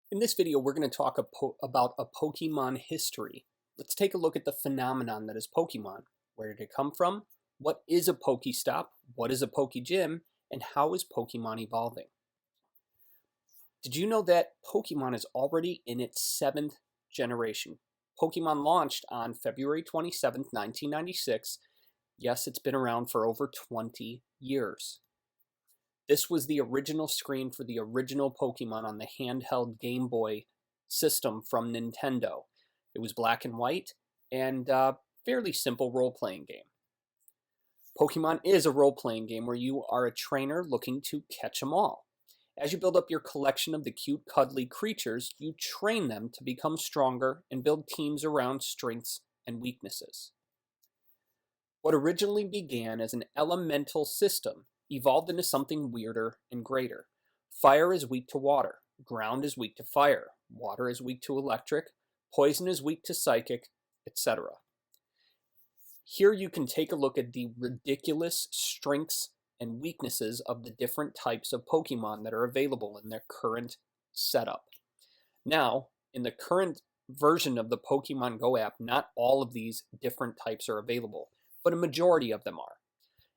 In this video, we're going to talk about a Pokemon history. Let's take a look at the phenomenon that is Pokemon. Where did it come from? What is a Pokestop? What is a Pokegym? And how is Pokemon evolving? Did you know that Pokemon is already in its 7th generation? Pokemon launched on February 27th, 1996. Yes, it's been around for over 20 years. This was the original screen for the original Pokemon on the handheld Game Boy system from Nintendo. It was black and white and a fairly simple role-playing game. Pokemon is a role-playing game where you are a trainer looking to catch them all. As you build up your collection of the cute, cuddly creatures, you train them to become stronger and build teams around strengths and weaknesses. What originally began as an elemental system evolved into something weirder and greater. Fire is weak to water, ground is weak to fire, water is weak to electric, poison is weak to psychic, etc. Here you can take a look at the ridiculous strengths and weaknesses of the different types of Pokemon that are available in their current setup. Now, in the current version of the Pokemon Go app, not all of these different types are available, but a majority of them are.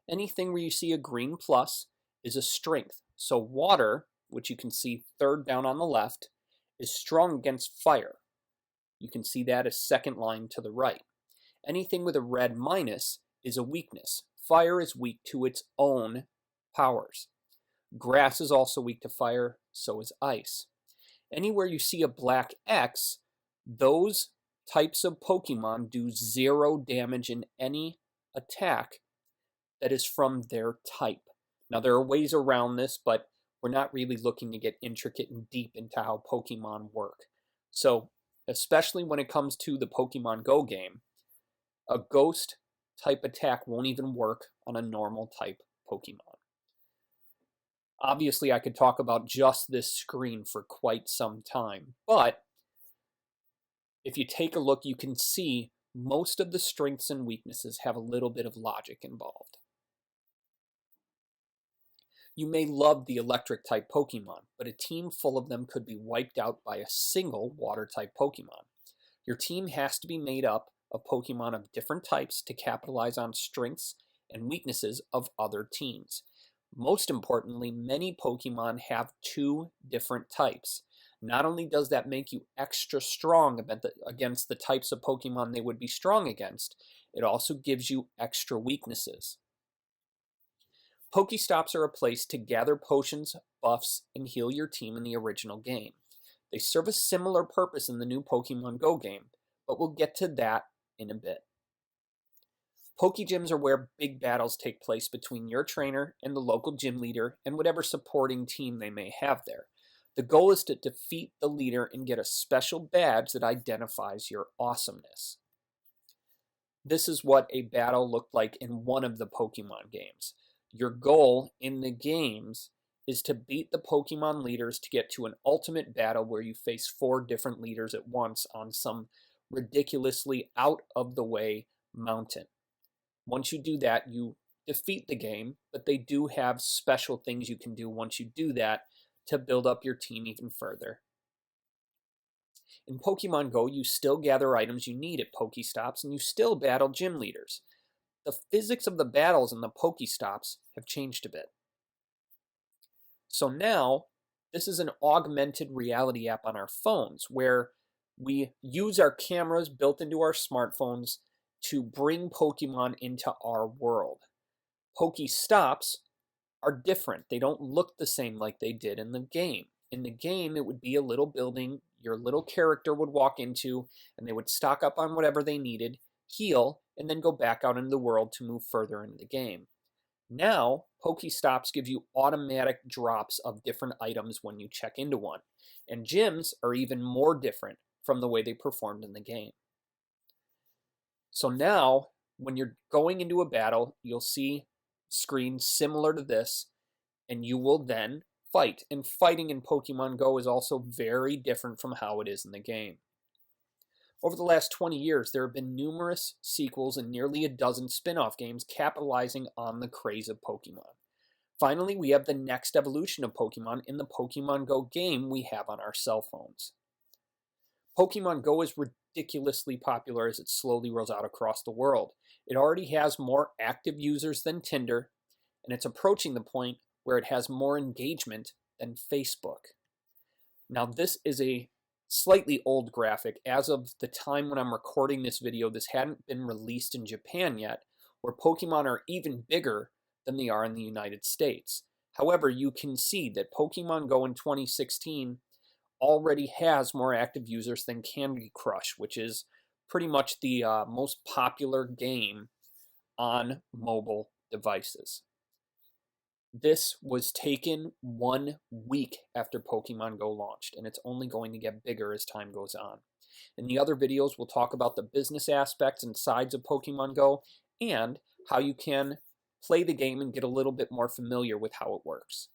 Anything where you see a green plus is a strength. So water, which you can see third down on the left, is strong against fire. You can see that as second line to the right. Anything with a red minus is a weakness. Fire is weak to its own powers. Grass is also weak to fire, so is ice. Anywhere you see a black X, those types of Pokemon do 0 damage in any attack that is from their type. Now there are ways around this, but we're not really looking to get intricate and deep into how Pokemon work. So especially when it comes to the Pokemon Go game, a ghost type attack won't even work on a normal type Pokemon. Obviously I could talk about just this screen for quite some time, but if you take a look, you can see most of the strengths and weaknesses have a little bit of logic involved. You may love the electric type Pokemon, but a team full of them could be wiped out by a single water type Pokemon. Your team has to be made up of Pokemon of different types to capitalize on strengths and weaknesses of other teams. Most importantly, many Pokemon have 2 different types. Not only does that make you extra strong against the types of Pokemon they would be strong against, it also gives you extra weaknesses. Pokestops are a place to gather potions, buffs, and heal your team in the original game. They serve a similar purpose in the new Pokemon Go game, but we'll get to that in a bit. Pokegyms are where big battles take place between your trainer and the local gym leader and whatever supporting team they may have there. The goal is to defeat the leader and get a special badge that identifies your awesomeness. This is what a battle looked like in one of the Pokemon games. Your goal in the games is to beat the Pokemon leaders to get to an ultimate battle where you face 4 different leaders at once on some ridiculously out of the way mountain. Once you do that, you defeat the game, but they do have special things you can do once you do that to build up your team even further. In Pokemon Go, you still gather items you need at Pokestops and you still battle gym leaders. The physics of the battles in the Pokestops have changed a bit. So now, this is an augmented reality app on our phones where we use our cameras built into our smartphones to bring Pokemon into our world. Pokestops are different. They don't look the same like they did in the game. In the game, it would be a little building your little character would walk into, and they would stock up on whatever they needed, heal, and then go back out into the world to move further into the game. Now, Pokestops give you automatic drops of different items when you check into one, and gyms are even more different from the way they performed in the game. So now, when you're going into a battle, you'll see screens similar to this, and you will then fight. And fighting in Pokemon Go is also very different from how it is in the game. Over the last 20 years, there have been numerous sequels and nearly a dozen spin-off games capitalizing on the craze of Pokemon. Finally, we have the next evolution of Pokemon in the Pokemon Go game we have on our cell phones. Pokemon Go is ridiculously popular as it slowly rolls out across the world. It already has more active users than Tinder, and it's approaching the point where it has more engagement than Facebook. Now, this is a slightly old graphic. As of the time when I'm recording this video, this hadn't been released in Japan yet, where Pokemon are even bigger than they are in the United States. However, you can see that Pokemon Go in 2016 already has more active users than Candy Crush, which is pretty much the most popular game on mobile devices. This was taken 1 week after Pokemon Go launched, and it's only going to get bigger as time goes on. In the other videos, we'll talk about the business aspects and sides of Pokemon Go and how you can play the game and get a little bit more familiar with how it works.